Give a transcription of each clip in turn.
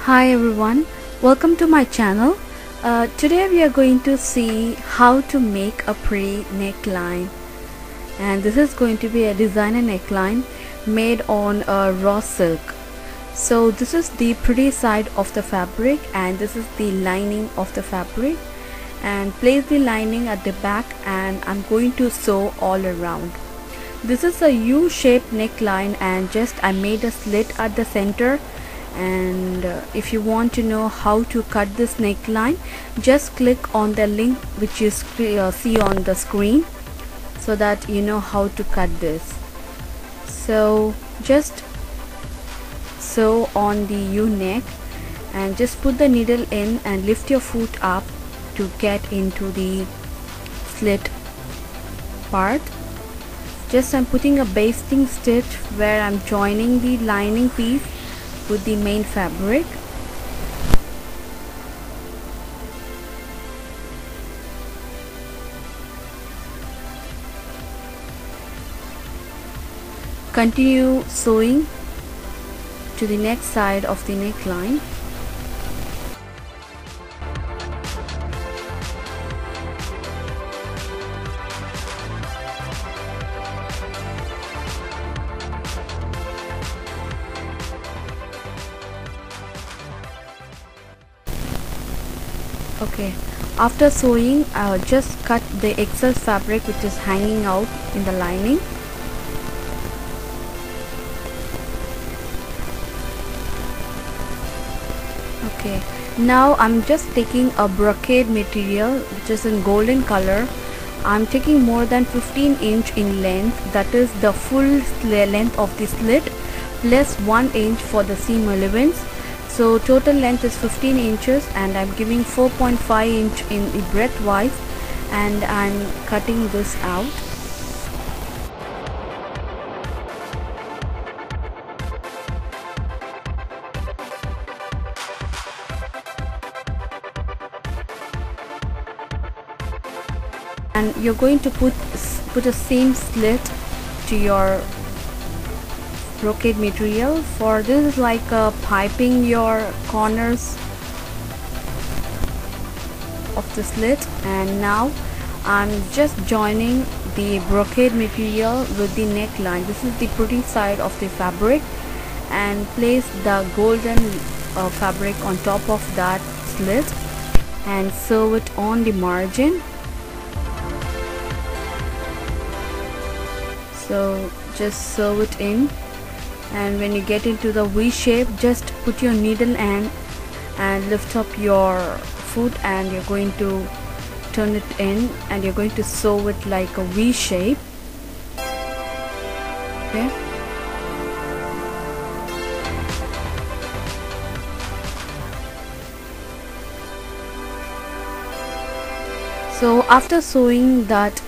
Hi everyone, welcome to my channel. Today we are going to see how to make a pretty neckline, and this is going to be a designer neckline made on a raw silk. So this is the pretty side of the fabric and this is the lining of the fabric, and place the lining at the back and I'm going to sew all around. This is a U-shaped neckline and just I made a slit at the center. And if you want to know how to cut this neckline, just click on the link which you see on the screen so that you know how to cut this. So just sew on the U-neck and just put the needle in and lift your foot up to get into the slit part. Just I'm putting a basting stitch where I'm joining the lining piece with the main fabric. Continue sewing to the next side of the neckline. Okay, after sewing, I'll just cut the excess fabric which is hanging out in the lining. Okay, now I'm just taking a brocade material which is in golden color. I'm taking more than 15 inch in length, that is the full length of the slit plus 1 inch for the seam allowance. So total length is 15 inches and I'm giving 4.5 inch in the breadth wise, and I'm cutting this out. And you're going to put a seam slit to your brocade material. For this is like piping your corners of the slit, and now I'm just joining the brocade material with the neckline. This is the pretty side of the fabric, and place the golden fabric on top of that slit and sew it on the margin. So just sew it in, and when you get into the V shape, just put your needle end and lift up your foot, and you're going to turn it in and you're going to sew it like a V shape. Okay, so after sewing that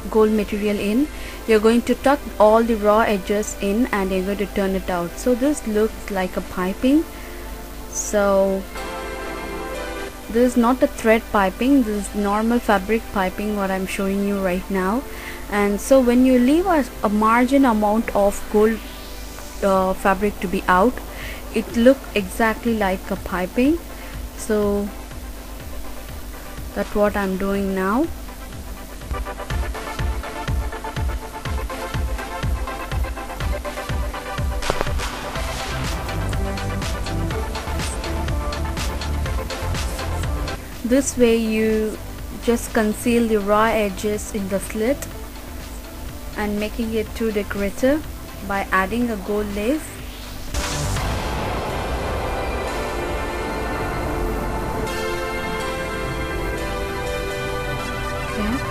gold material in, you're going to tuck all the raw edges in and you're going to turn it out. So this looks like a piping. So this is not a thread piping, this is normal fabric piping what I'm showing you right now. And so when you leave a margin amount of gold fabric to be out, it looks exactly like a piping. So that's what I'm doing now. This way you just conceal the raw edges in the slit and making it too decorative by adding a gold lace. Okay.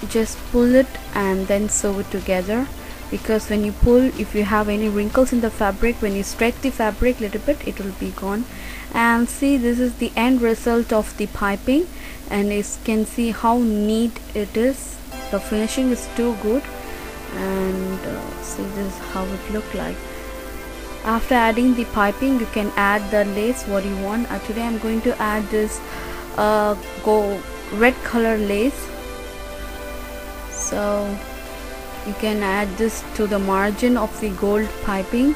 Just pull it and then sew it together, because when you pull, if you have any wrinkles in the fabric, when you stretch the fabric a little bit, it will be gone. And see, this is the end result of the piping, and you can see how neat it is. The finishing is too good, and see, this is how it looked like. After adding the piping, you can add the lace what you want. Today I'm going to add this red color lace, so you can add this to the margin of the gold piping.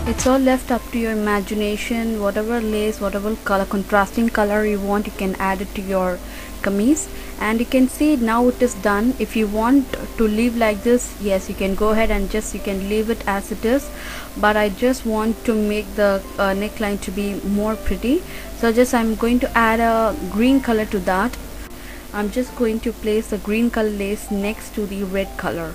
It's all left up to your imagination. Whatever lace, whatever color, contrasting color you want, you can add it to your kameez. And you can see now it is done. If you want to leave like this, yes, you can go ahead and you can leave it as it is, but I just want to make the neckline to be more pretty, so I'm going to add a green color to that. I'm just going to place the green color lace next to the red color.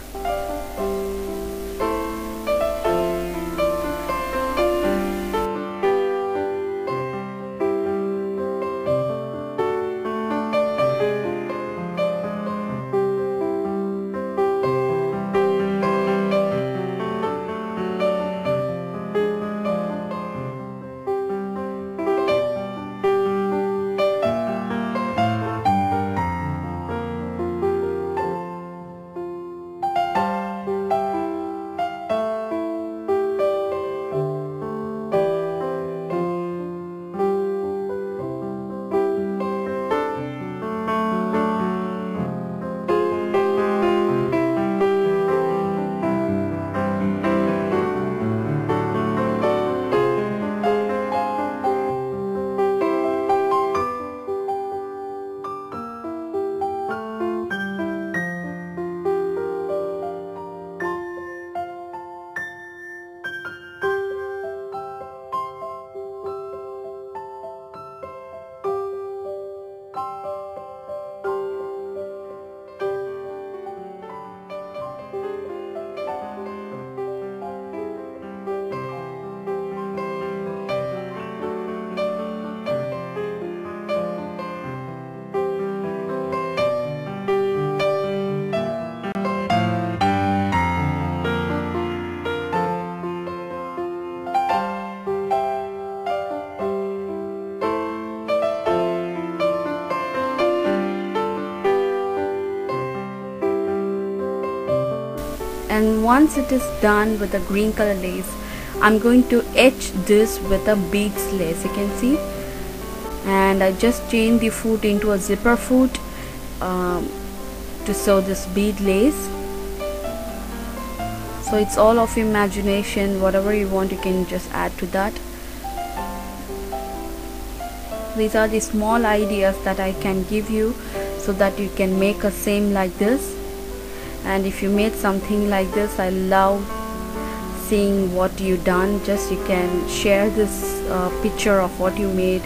And once it is done with the green color lace, I'm going to etch this with a beads lace, you can see. And I just chained the foot into a zipper foot to sew this bead lace. So it's all of imagination, whatever you want you can just add to that. These are the small ideas that I can give you so that you can make a same like this. And if you made something like this, I love seeing what you done, just you can share this picture of what you made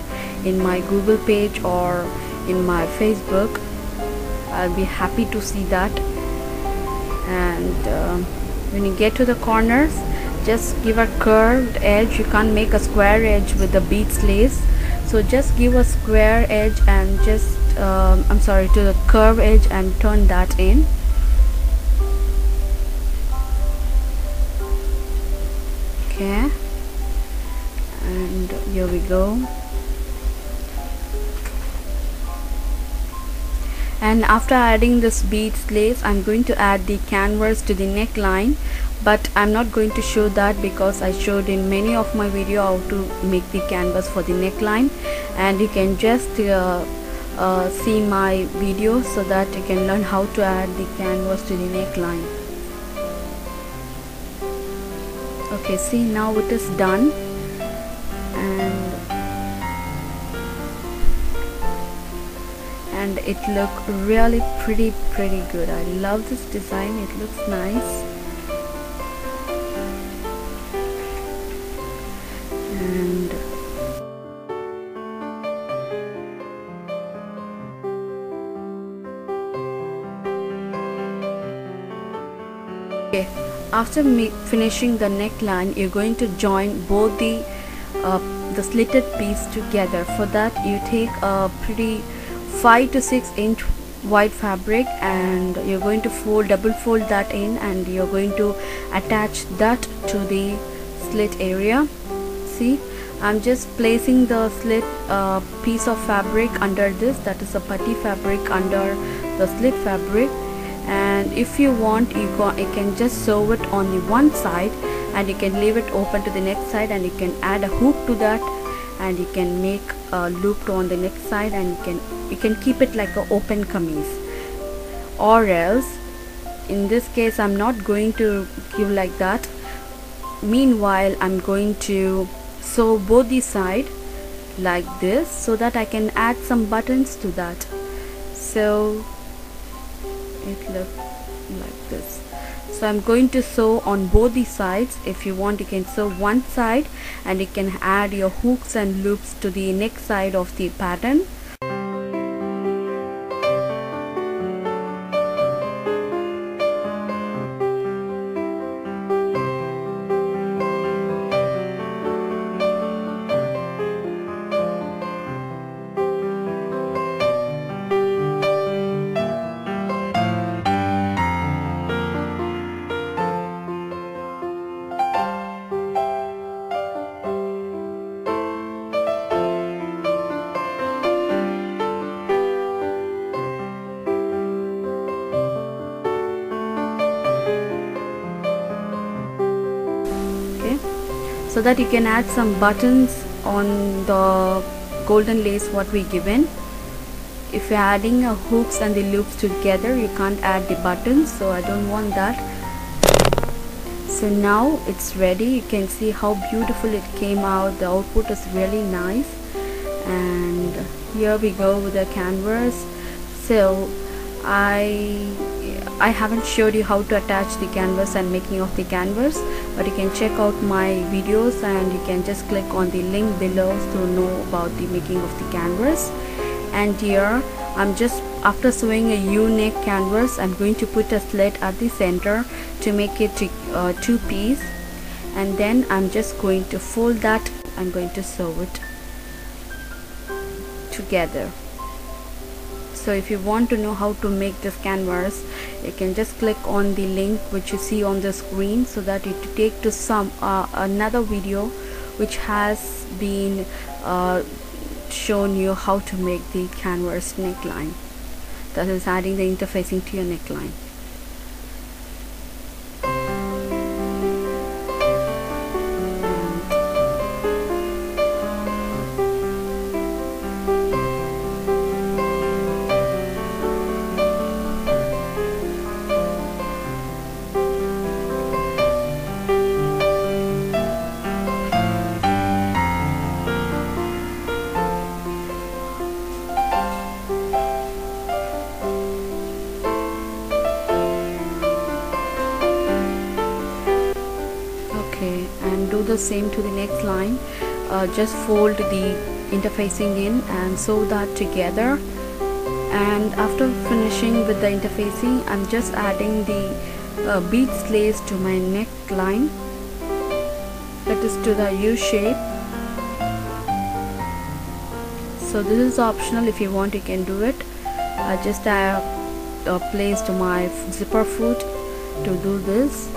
in my Google page or in my Facebook. I'll be happy to see that. And when you get to the corners, just give a curved edge. You can't make a square edge with the beads lace, so just give a square edge and just to the curve edge and turn that in. Okay, and here we go. And after adding this beads lace, I'm going to add the canvas to the neckline, but I'm not going to show that because I showed in many of my video how to make the canvas for the neckline, and you can just see my video so that you can learn how to add the canvas to the neckline. Okay, see, now it is done, and it look really pretty good. I love this design, it looks nice. And okay, after finishing the neckline, you're going to join both the slitted piece together. For that, you take a pretty 5 to 6 inch white fabric, and you're going to double fold that in, and you're going to attach that to the slit area. See, I'm just placing the slit piece of fabric under this, that is a putty fabric under the slit fabric. And if you want, you can just sew it on the one side, and you can leave it open to the next side, and you can add a hook to that, and you can make a loop on the next side, and you can keep it like an open kameez. Or else, in this case, I'm not going to give like that. Meanwhile, I'm going to sew both the side like this so that I can add some buttons to that. So it looks like this. So I'm going to sew on both the sides. If you want, you can sew one side, and you can add your hooks and loops to the next side of the pattern. So that you can add some buttons on the golden lace what we given. If you're adding hooks and the loops together, you can't add the buttons, so I don't want that. So now it's ready. You can see how beautiful it came out. The output is really nice. And here we go with the canvas. So I haven't showed you how to attach the canvas and making of the canvas, but you can check out my videos, and you can just click on the link below to know about the making of the canvas. And here I'm just, after sewing a U-neck canvas, I'm going to put a slit at the center to make it two piece, and then I'm just going to fold that. I'm going to sew it together. So if you want to know how to make this canvas, you can just click on the link which you see on the screen, so that it will take to some another video which has been shown you how to make the canvas neckline, that is adding the interfacing to your neckline. and do the same to the neckline. Just fold the interfacing in and sew that together. And after finishing with the interfacing, I'm just adding the beads lace to my neckline, that is to the U shape. So this is optional. If you want, you can do it. I just placed my zipper foot to do this,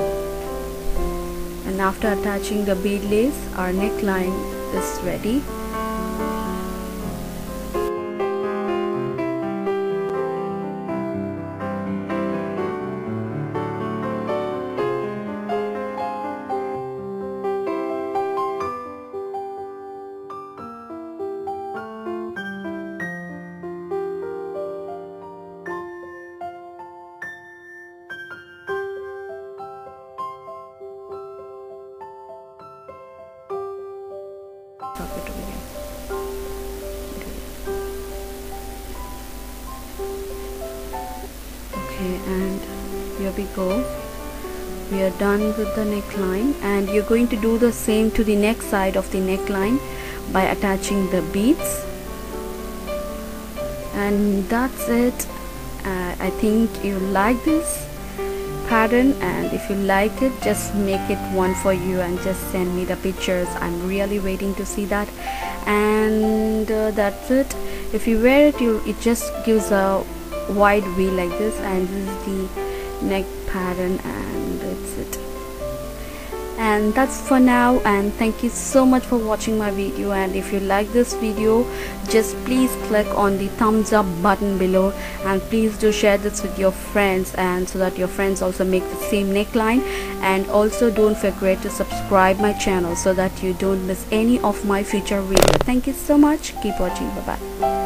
and after attaching the bead lace, our neckline is ready. Stop it over here. Okay, and here we go. We are done with the neckline, and you're going to do the same to the neck side of the neckline by attaching the beads. And that's it. I think you like this pattern, and if you like it, just make it one for you and just send me the pictures. I'm really waiting to see that. And that's it. If you wear it, it just gives a wide V like this, and this is the neck pattern, and that's it. And that's for now, and thank you so much for watching my video. And if you like this video, just please click on the thumbs up button below, and please do share this with your friends, and so that your friends also make the same neckline. And also don't forget to subscribe my channel so that you don't miss any of my future videos. Thank you so much. Keep watching. Bye bye.